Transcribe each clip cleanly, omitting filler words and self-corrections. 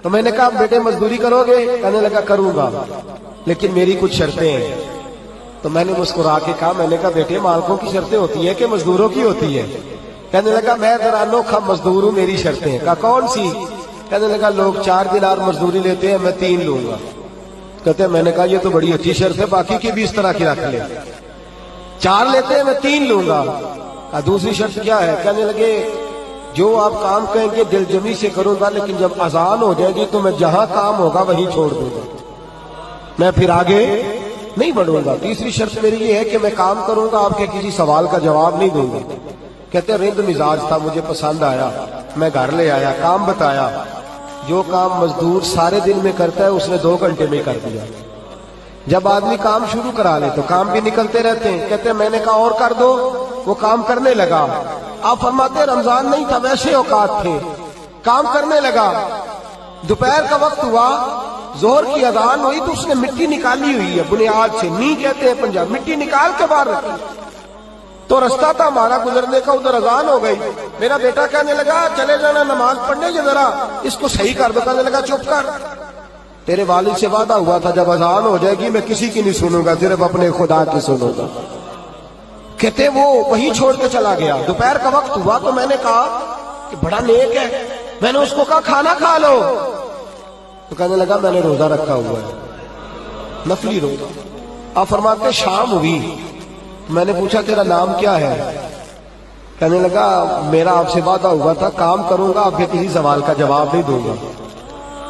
تو میں نے کہا بیٹے مزدوری کرو گے؟ کہنے لگا کروں گا لیکن میری کچھ شرطیں ہیں۔ تو میں نے مسکرا کے کہا، میں نے کہا بیٹے مالکوں کی شرطیں ہوتی ہیں کہ مزدوروں کی ہوتی ہے؟ کہنے لگا میں ذرا انوکھا مزدور ہوں، میری شرطیں ہیں۔ کہا کون سی؟ کہنے لگا لوگ 4 دینار مزدوری لیتے ہیں، میں 3 لوں گا۔ کہتے ہیں میں نے کہا یہ تو بڑی اچھی شرط ہے، باقی کی بھی اس طرح کی رکھ لے۔ 4 لیتے ہیں، میں 3 لوں گا۔ کہا دوسری شرط کیا ہے؟ کہنے لگے جو آپ کام کہیں گے دل جمی سے کروں گا، لیکن جب اذان ہو جائے گی تو میں جہاں کام ہوگا وہیں چھوڑ دوں گا، میں پھر آگے نہیں بڑھوں گا۔ تیسری شرط میری یہ ہے کہ میں کام کروں گا، آپ کے کسی سوال کا جواب نہیں دوں گا۔ کہتے ہیں رند مزاج تھا، مجھے پسند آیا، میں گھر لے آیا، کام بتایا۔ جو کام مزدور سارے دن میں کرتا ہے اس نے 2 گھنٹے میں کر دیا۔ جب آدمی کام شروع کرا لے تو کام بھی نکلتے رہتے ہیں۔ کہتے ہیں میں نے کہا اور کر دو، وہ کام کرنے لگا۔ آپ فرماتے رمضان نہیں تھا ویسے اوقات تھے، کام کرنے لگا۔ دوپہر کا وقت ہوا، ظہر کی اذان ہوئی تو اس نے مٹی نکالی ہوئی ہے بنیاد سے، نی کہتے ہیں پنجاب، مٹی نکال کے باہر رکھی۔ تو رستہ تھا ہمارا گزرنے کا، ادھر اذان ہو گئی۔ میرا بیٹا کہنے لگا چلے جانا نماز پڑھنے کے، ذرا اس کو صحیح کر دو۔ کہنے لگا چپ کر، تیرے والد سے وعدہ ہوا تھا جب اذان ہو جائے گی میں کسی کی نہیں سنوں گا، صرف اپنے خدا کی سنوں گا۔ کہتے وہ وہیں چھوڑ کے چلا گیا۔ دوپہر کا وقت ہوا تو میں نے کہا کہ بڑا نیک ہے، میں نے اس کو کہا کھانا کھا لو۔ تو کہنے لگا میں نے روزہ رکھا ہوا ہے، نفلی روزہ۔ آپ فرماتے شام ہوئی، میں نے پوچھا تیرا نام کیا ہے؟ کہنے لگا میرا آپ سے وعدہ ہوا تھا کام کروں گا، آپ کے کسی سوال کا جواب نہیں دوں گا۔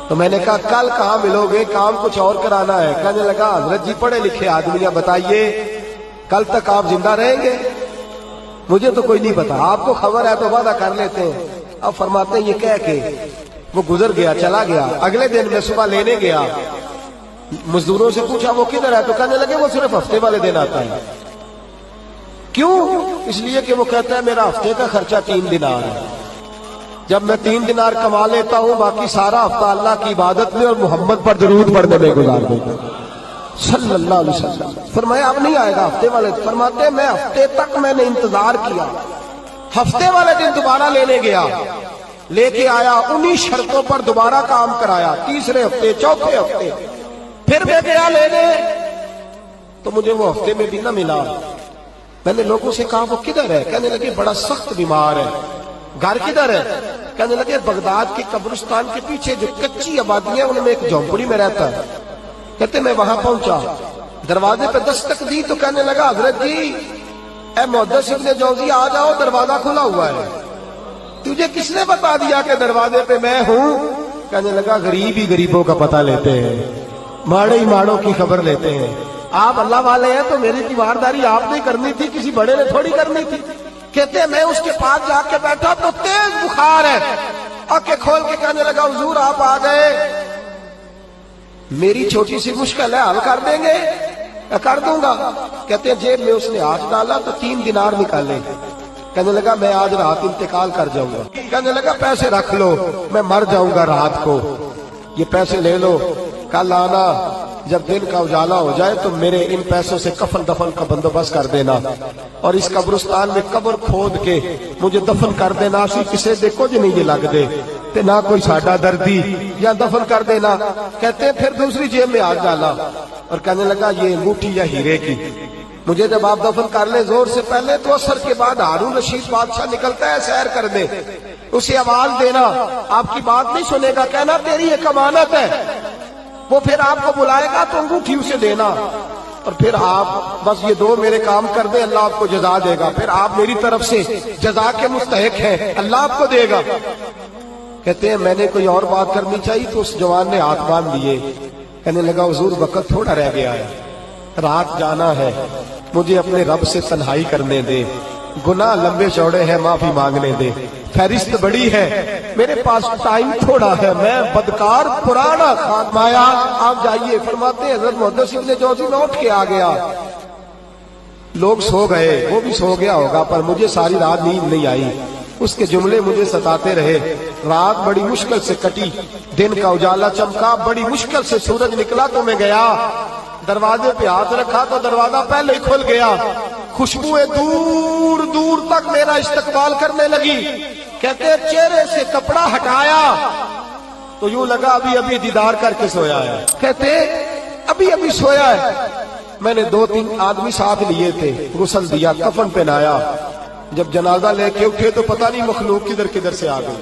تو میں نے کہا کل کہاں ملو گے، کام کچھ اور کرانا ہے۔ کہنے لگا حضرت جی پڑھے لکھے آدمی ہیں، بتائیے کل تک آپ زندہ رہیں گے؟ مجھے تو کوئی نہیں پتا، آپ کو خبر ہے تو وعدہ کر لیتے ہیں۔ اب فرماتے ہیں یہ کہہ کے وہ گزر گیا، چلا گیا۔ اگلے دن میں صبح لینے گیا، مزدوروں سے پوچھا وہ کدھر ہے؟ تو کہنے لگے وہ صرف ہفتے والے دن آتا ہے۔ کیوں؟ اس لیے کہ وہ کہتا ہے میرا ہفتے کا خرچہ 3 دینار ہے، جب میں 3 دینار کما لیتا ہوں باقی سارا ہفتہ اللہ کی عبادت میں اور محمد پر درود پڑھنے میں گزار دیتا ہوں صلی اللہ علیہ وسلم۔ فرمایا اب نہیں آئے گا ہفتے والے۔ فرماتے میں ہفتے تک میں نے انتظار کیا، ہفتے والے دن دوبارہ لینے گیا، لے کے آیا، انہی شرطوں پر دوبارہ کام کرایا۔ تیسرے ہفتے، چوتھے ہفتے پھر میں گیا لینے تو مجھے وہ ہفتے میں بھی نہ ملا۔ میں نے لوگوں سے کہا وہ کدھر ہے؟ کہنے لگے بڑا سخت بیمار ہے۔ گھر کدھر ہے؟ کہنے لگے بغداد کے قبرستان کے پیچھے جو کچی آبادی ہے ان میں ایک جھونپڑی میں رہتا ہے۔ کہتے میں وہاں پہنچا، دروازے پہ دستک دی تو کہنے لگا حضرت جی اے محدث ابن جوزی آ جاؤ، دروازہ کھلا ہوا ہے۔ تجھے کس نے بتا دیا کہ دروازے پہ میں ہوں؟ کہنے لگا غریب ہی غریبوں کا پتہ لیتے ہیں، ماڑے ہی ماڑوں کی خبر لیتے ہیں۔ آپ اللہ والے ہیں تو میری تیمارداری آپ نے کرنی تھی، کسی بڑے نے تھوڑی کرنی تھی۔ کہتے ہیں میں اس کے پاس جا کے بیٹھا تو تیز بخار ہے، آنکھیں کھول کے کہنے لگا حضور آپ آ گئے، میری چھوٹی سی مشکل ہے حل کر دیں گے؟ کر دوں گا۔ کہتے ہیں جیب میں اس نے ہاتھ ڈالا تو 3 دینار نکالے۔ کہنے لگا میں آج رات انتقال کر جاؤں گا۔ کہنے لگا پیسے رکھ لو، میں مر جاؤں گا رات کو، یہ پیسے لے لو، کل آنا جب دن کا اجالا ہو جائے تو میرے ان پیسوں سے کفن دفن کا بندوبست کر دینا، اور اس قبرستان میں قبر کھود کے مجھے دفن کر دینا، اسی کسے دیکھو جی نہیں یہ لگ دے تے نہ کوئی ساڈا دردی، یا دفن کر دینا۔ کہتے ہیں پھر دوسری جیب میں ہاتھ ڈالا اور کہنے لگا یہ انگوٹھی یا ہیرے کی، مجھے جب آپ دفن کر لیں زور سے پہلے تو عصر کے بعد ہارون رشید بادشاہ نکلتا ہے سیر کرنے، اسے آواز دینا، آپ کی بات نہیں سنے گا، کہنا تیری ایک امانت ہے، وہ پھر آپ کو بلائے گا تو انگوٹھی اسے دینا، اور پھر آپ بس یہ 2 میرے کام کر دیں، اللہ آپ کو جزا دے گا، پھر آپ میری طرف سے جزا کے مستحق ہیں، اللہ آپ کو دے گا۔ کہتے ہیں میں نے کوئی اور بات کرنی چاہیے تو اس جوان نے ہاتھ باندھ دیے۔ کہنے لگا حضور وقت تھوڑا رہ گیا ہے، رات جانا ہے، مجھے اپنے رب سے تنہائی کرنے دے، گناہ لمبے چوڑے ہیں معافی مانگنے دے، فہرست بڑی ہے، میرے پاس ٹائم تھوڑا ہے، میں بدکار پرانا خاتمایا، آپ جائیے۔ فرماتے ہیں حضرت محدث ابن جوزی میں اٹھ کے آ گیا، لوگ سو گئے، وہ بھی سو گیا ہوگا، پر مجھے ساری رات نیند نہیں آئی، اس کے جملے مجھے ستاتے رہے۔ رات بڑی مشکل سے کٹی، دن کا اجالا چمکا، بڑی مشکل سے سورج نکلا تو میں گیا، دروازے پہ ہاتھ رکھا تو دروازہ پہلے ہی کھل گیا، خوشبوئیں دور دور تک میرا استقبال کرنے لگی۔ کہتے چہرے سے کپڑا ہٹایا تو یوں لگا ابھی ابھی دیدار کر کے سویا ہے. کہتے ابھی ابھی سویا ہے. میں نے 2-3 آدمی ساتھ لیے تھے, غسل دیا, کفن پہنایا. جب جنازہ لے کے اٹھے تو پتہ نہیں مخلوق کدھر کدھر سے آ گئی.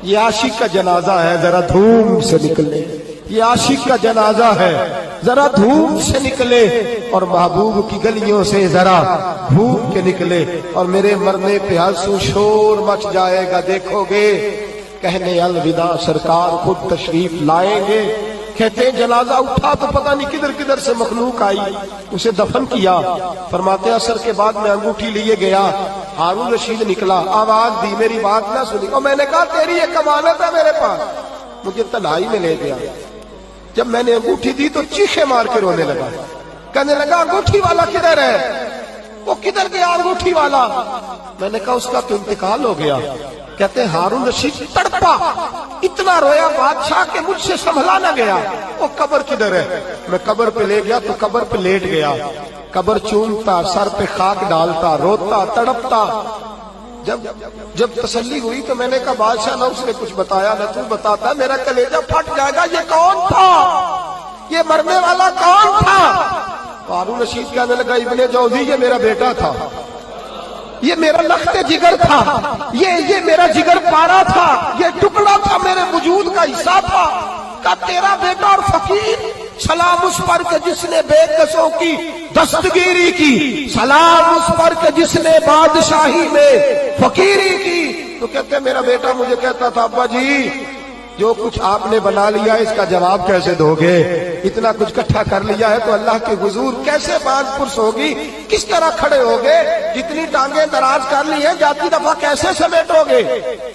یہ عاشق کا جنازہ ہے, ذرا دھوم سے نکلے. یہ عاشق کا جنازہ ہے, ذرا دھوم سے نکلے, اور محبوب کی گلیوں سے ذرا گھوم کے نکلے. اور میرے مرنے پہ آنسو شور مچ جائے گا, دیکھو گے. کہنے الوداع سرکار خود تشریف لائیں گے. کہتے ہیں جنازہ اٹھا تو پتہ نہیں کدھر کدھر سے مخلوق آئی, اسے دفن کیا. فرماتے ہیں عصر کے بعد میں انگوٹھی لیے گیا, ہارون رشید نکلا, آواز دی, میری بات نہ سنی. اور میں نے کہا تیری ایک امانت ہے میرے پاس. مجھے تنہائی میں لے گیا. جب میں نے انگوٹھی دی تو چیخے مار کے رونے لگا. کہنے لگا انگوٹھی والا کدھر ہے؟ وہ کدھر گیا انگوٹھی والا؟ میں نے کہا اس کا تو انتقال ہو گیا. کہتے ہیں ہارون رشید تڑپا, اتنا رویا بادشاہ کہ مجھ سے سنبھلا نہ گیا. وہ قبر کدھر ہے؟ میں قبر پہ لے گیا تو قبر پہ لیٹ گیا. قبر چومتا, سر پہ خاک ڈالتا, روتا, تڑپتا. جب تسلی ہوئی تو میں نے کہا بادشاہ نہ اس نے کچھ بتایا نہ تو بتاتا, میرا کلیجہ پھٹ جائے گا. یہ کون تھا؟ یہ مرنے والا کون تھا؟ ہارون رشید کہنے لگا ابن جوزی یہ میرا بیٹا تھا, یہ میرا لخت جگر تھا, یہ میرا جگر پارا تھا, یہ ٹکڑا تھا, میرے وجود کا حصہ تھا. کا تیرا بیٹا اور فقیر, سلام اس پر کہ جس نے بے کسوں کی دستگیری کی, سلام اس پر کہ جس نے بادشاہی میں فقیری کی. تو کہتے ہیں میرا بیٹا مجھے کہتا تھا ابا جی جو کچھ آپ نے بنا لیا اس کا جواب کیسے دو گے؟ اتنا کچھ اکٹھا کر لیا ہے تو اللہ کے حضور کیسے بات پرس ہوگی؟ کس طرح کھڑے ہوگے؟ جتنی ٹانگیں دراز کر لی ہیں جاتی دفعہ کیسے سمیٹو گے؟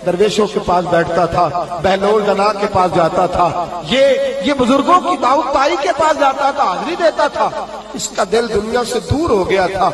درویشوں کے پاس بیٹھتا تھا, بہلول دنا کے پاس جاتا تھا, یہ بزرگوں کی دعوت تائی کے پاس جاتا تھا, حاضری دیتا تھا. اس کا دل دنیا سے دور ہو گیا تھا.